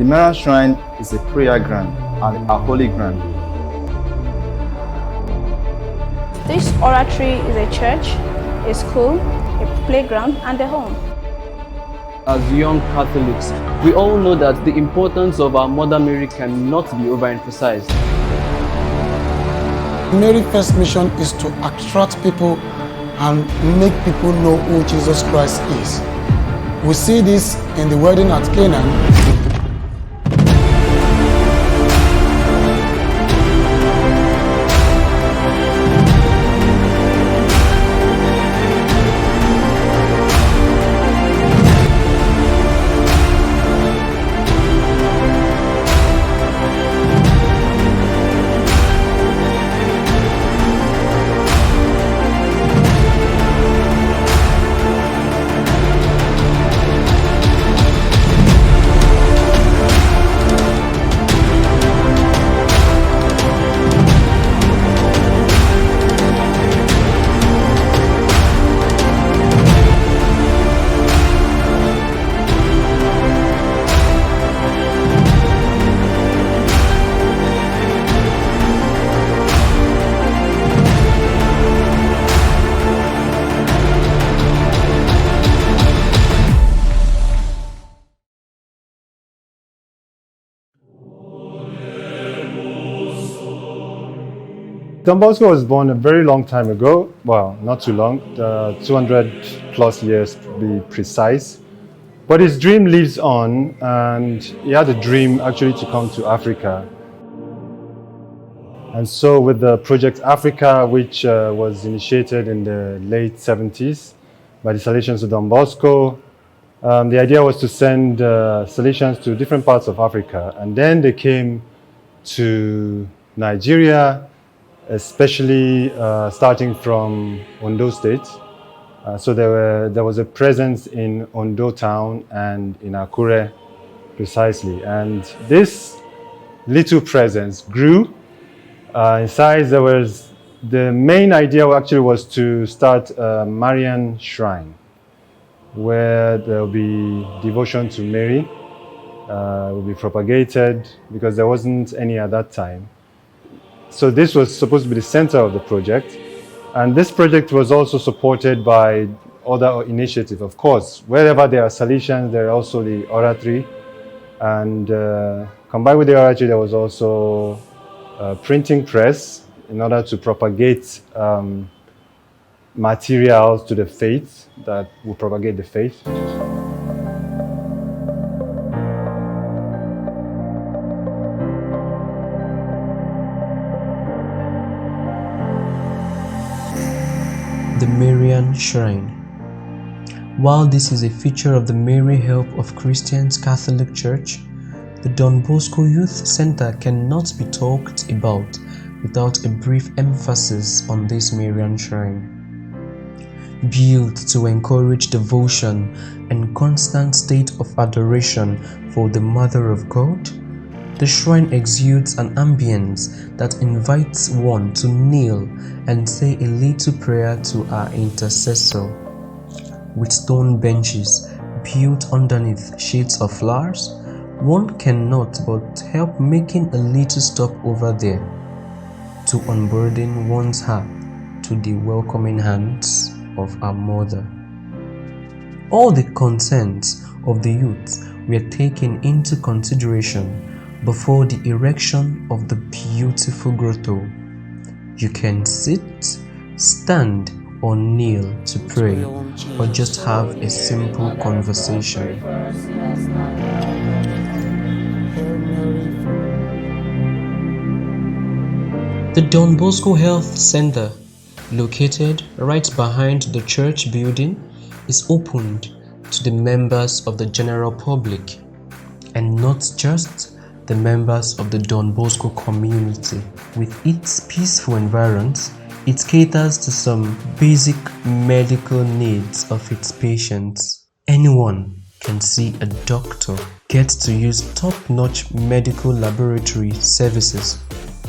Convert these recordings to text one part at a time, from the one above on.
The Marian Shrine is a prayer ground and a holy ground. This oratory is a church, a school, a playground, and a home. As young Catholics, we all know that the importance of our Mother Mary cannot be overemphasized. Mary's first mission is to attract people and make people know who Jesus Christ is. We see this in the wedding at Canaan. Don Bosco was born a very long time ago. Well, not too long, 200 plus years to be precise. But his dream lives on, and he had a dream actually to come to Africa. And so with the Project Africa, which was initiated in the late 70s by the Salesians of Don Bosco, the idea was to send Salesians to different parts of Africa. And then they came to Nigeria, especially starting from Ondo State. So there was a presence in Ondo town and in Akure precisely. And this little presence grew in size. The main idea actually was to start a Marian shrine where there will be devotion to Mary. It will be propagated because there wasn't any at that time. So this was supposed to be the center of the project. And this project was also supported by other initiatives, of course. Wherever there are Salesians, there are also the oratory. And combined with the oratory, there was also a printing press in order to propagate materials to the faith that will propagate the faith. The Marian Shrine. While this is a feature of the Mary Help of Christians Catholic Church, the Don Bosco Youth Center cannot be talked about without a brief emphasis on this Marian Shrine. Built to encourage devotion and constant state of adoration for the Mother of God, the shrine exudes an ambience that invites one to kneel and say a little prayer to our intercessor. With stone benches built underneath shades of flowers, one cannot but help making a little stop over there to unburden one's heart to the welcoming hands of our Mother. All the contents of the youth were taken into consideration before the erection of the beautiful grotto. You can sit, stand, or kneel to pray, or just have a simple conversation. The Don Bosco Health Center, located right behind the church building, is opened to the members of the general public, and not just the members of the Don Bosco community. With its peaceful environs, it caters to some basic medical needs of its patients. Anyone can see a doctor, get to use top-notch medical laboratory services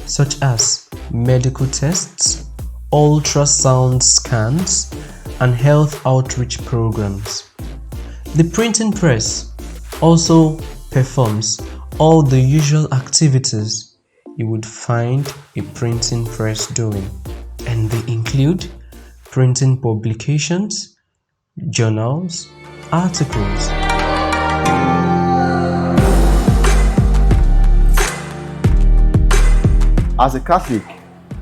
such as medical tests, ultrasound scans, and health outreach programs. The printing press also performs all the usual activities you would find a printing press doing, and they include printing publications, journals, articles. As a Catholic,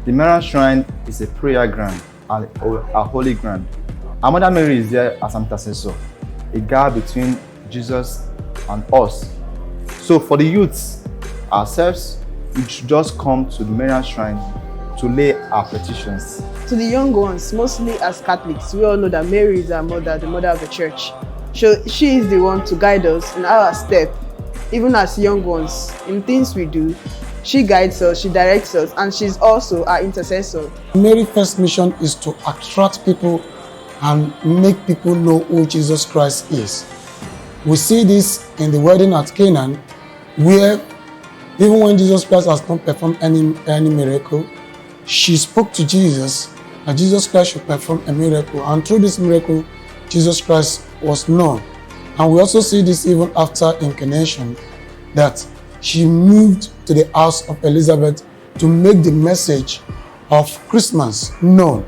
the Marian Shrine is a prayer ground and a holy ground. Our Mother Mary is there as an intercessor, a guard between Jesus and us. So for the youths, ourselves, we should just come to the Marian Shrine to lay our petitions. To the young ones, mostly as Catholics, we all know that Mary is our mother, the mother of the church. So she is the one to guide us in our step, even as young ones, in things we do. She guides us, she directs us, and she's also our intercessor. Mary's first mission is to attract people and make people know who Jesus Christ is. We see this in the wedding at Canaan, where even when Jesus Christ has not performed any miracle, she spoke to Jesus that Jesus Christ should perform a miracle, and through this miracle, Jesus Christ was known. And we also see this even after incarnation, that she moved to the house of Elizabeth to make the message of Christmas known.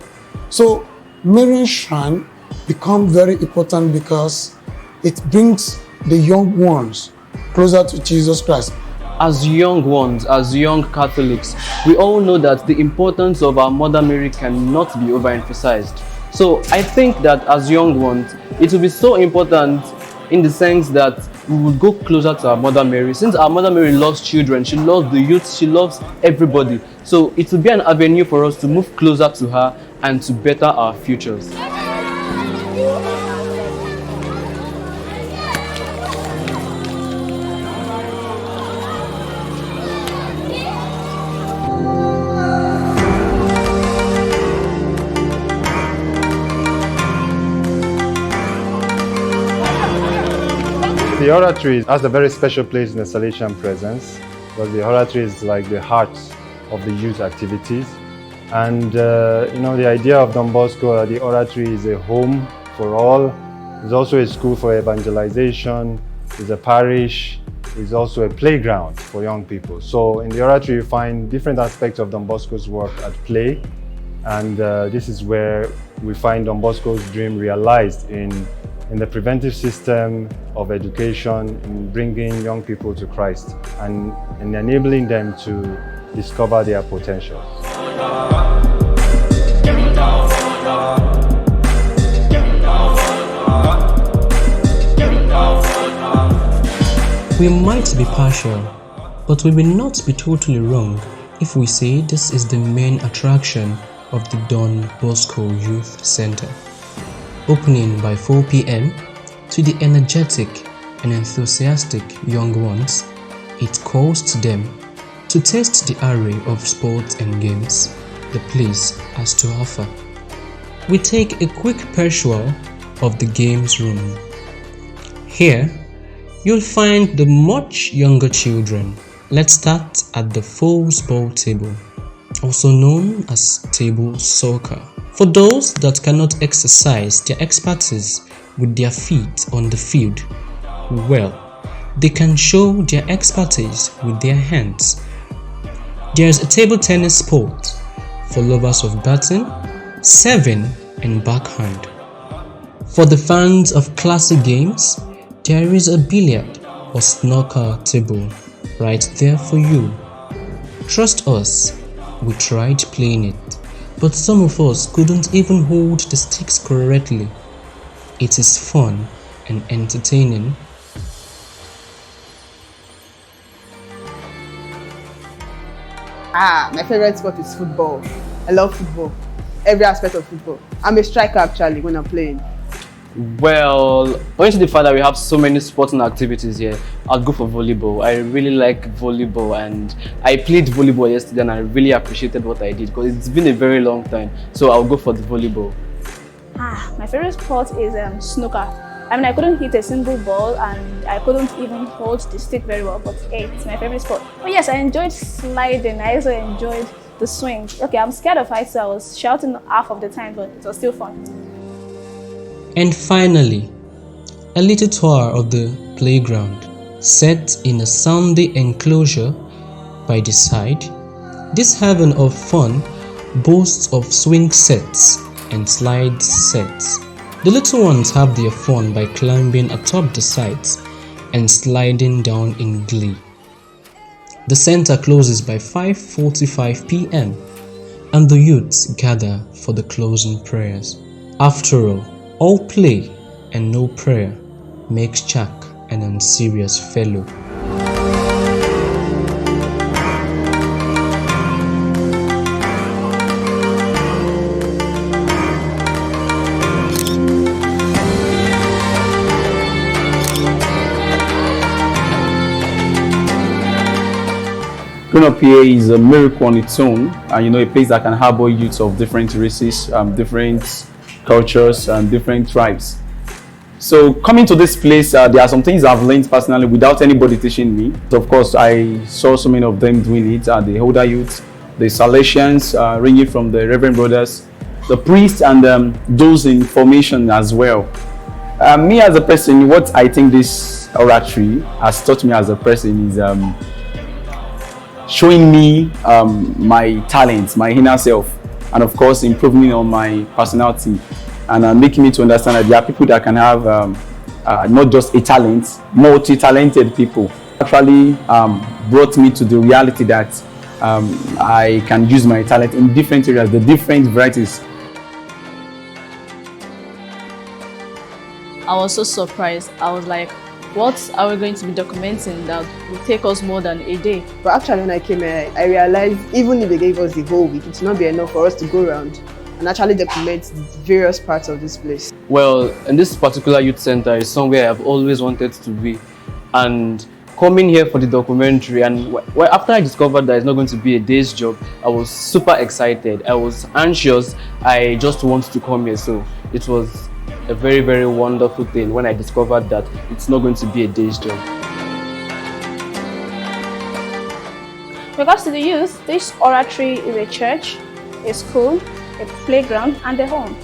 So Marian Shrine becomes very important because it brings the young ones closer to Jesus Christ. As young ones, as young Catholics, we all know that the importance of our Mother Mary cannot be overemphasized. So I think that as young ones, it will be so important in the sense that we would go closer to our Mother Mary. Since our Mother Mary loves children, she loves the youth, she loves everybody. So it will be an avenue for us to move closer to her and to better our futures. The oratory has a very special place in the Salesian presence, because the oratory is like the heart of the youth activities. And the idea of Don Bosco, the oratory is a home for all. It's also a school for evangelization, it's a parish, it's also a playground for young people. So in the oratory you find different aspects of Don Bosco's work at play, and this is where we find Don Bosco's dream realized in the preventive system of education, in bringing young people to Christ and in enabling them to discover their potentials. We might be partial, but we will not be totally wrong if we say this is the main attraction of the Don Bosco Youth Center. Opening by 4 p.m. to the energetic and enthusiastic young ones, it calls to them to test the array of sports and games the place has to offer. We take a quick perusal of the games room. Here, you'll find the much younger children. Let's start at the foosball table, also known as table soccer. For those that cannot exercise their expertise with their feet on the field, well, they can show their expertise with their hands. There's a table tennis sport for lovers of batting, serving, and backhand. For the fans of classic games, there is a billiard or snooker table right there for you. Trust us, we tried playing it, but some of us couldn't even hold the sticks correctly. It is fun and entertaining. My favorite sport is football. I love football. Every aspect of football. I'm a striker actually when I'm playing. Well, owing to the fact that we have so many sporting activities here, I'll go for volleyball. I really like volleyball, and I played volleyball yesterday and I really appreciated what I did because it's been a very long time. So I'll go for the volleyball. My favorite sport is snooker. I mean, I couldn't hit a single ball and I couldn't even hold the stick very well, but hey, it's my favorite sport. But yes, I enjoyed sliding. I also enjoyed the swing. Okay, I'm scared of heights, so I was shouting half of the time, but it was still fun. And finally, a little tour of the playground. set in a sandy enclosure by the side. This haven of fun boasts of swing sets and slide sets. The little ones have their fun by climbing atop the sides and sliding down in glee. The center closes by 5:45 p.m. and the youths gather for the closing prayers. After all play and no prayer makes Jack an unserious fellow. Growing up here is a miracle on its own, and a place that can harbor youths of different races, different cultures, and different tribes. So coming to this place, there are some things I've learned personally without anybody teaching me. Of course, I saw so many of them doing it, the older youths, the Salesians, ranging from the Reverend Brothers, the priests, and those in formation as well. Me as a person, what I think this oratory has taught me as a person is showing me my talents, my inner self, and of course improving on my personality, and making me to understand that there are people that can have not just a talent, multi-talented people. Actually brought me to the reality that I can use my talent in different areas, the different varieties. I was so surprised. I was like, what are we going to be documenting that will take us more than a day? But actually when I came here, I realized even if they gave us the whole week, it will not be enough for us to go around and actually document the various parts of this place. Well, in this particular youth center is somewhere I've always wanted to be, and coming here for the documentary, and after I discovered that it's not going to be a day's job, I was super excited. I was anxious. I just wanted to come here, so it was a very, very wonderful thing when I discovered that it's not going to be a day's job. Because to the youth, this oratory is a church, a school, a playground, and a home.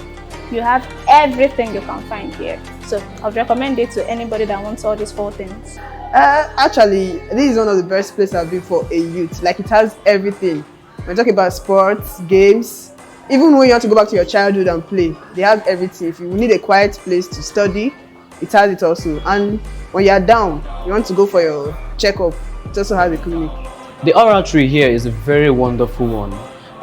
You have everything you can find here. So I would recommend it to anybody that wants all these 4 things. Actually, this is one of the best places I've been for a youth. Like, it has everything. We're talking about sports, games. Even when you want to go back to your childhood and play, they have everything. If you need a quiet place to study, it has it also. And when you're down, you want to go for your checkup, it also has a clinic. The oratory here is a very wonderful one,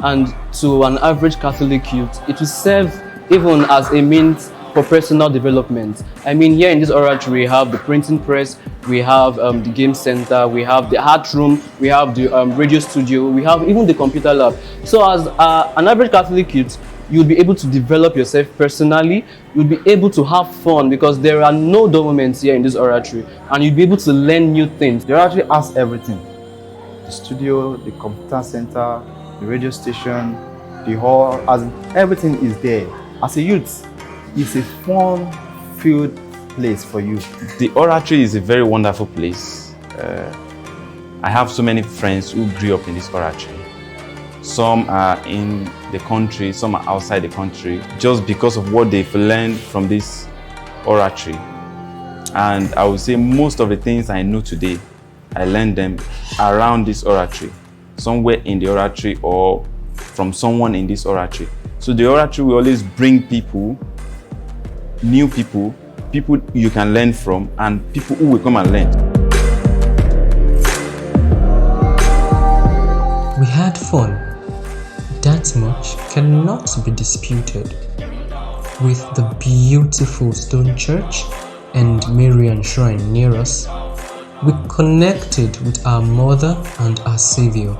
and to an average Catholic youth, it will serve even as a means for personal development. I mean, here in this oratory, we have the printing press, we have the game center, we have the art room, we have the radio studio, we have even the computer lab. So as an average Catholic youth, you'll be able to develop yourself personally, you'll be able to have fun because there are no dull moments here in this oratory, and you'll be able to learn new things. The oratory has everything. The studio, the computer center, the radio station, the hall, everything is there. As a youth, it's a fun-filled place for you. The oratory is a very wonderful place. I have so many friends who grew up in this oratory. Some are in the country, some are outside the country, just because of what they've learned from this oratory. And I would say most of the things I know today, I learned them around this oratory, somewhere in the oratory or from someone in this oratory. So the oratory will always bring people, new people, people you can learn from, and people who will come and learn. We had fun. That much cannot be disputed. With the beautiful stone church and Marian shrine near us, we connected with our Mother and our Savior.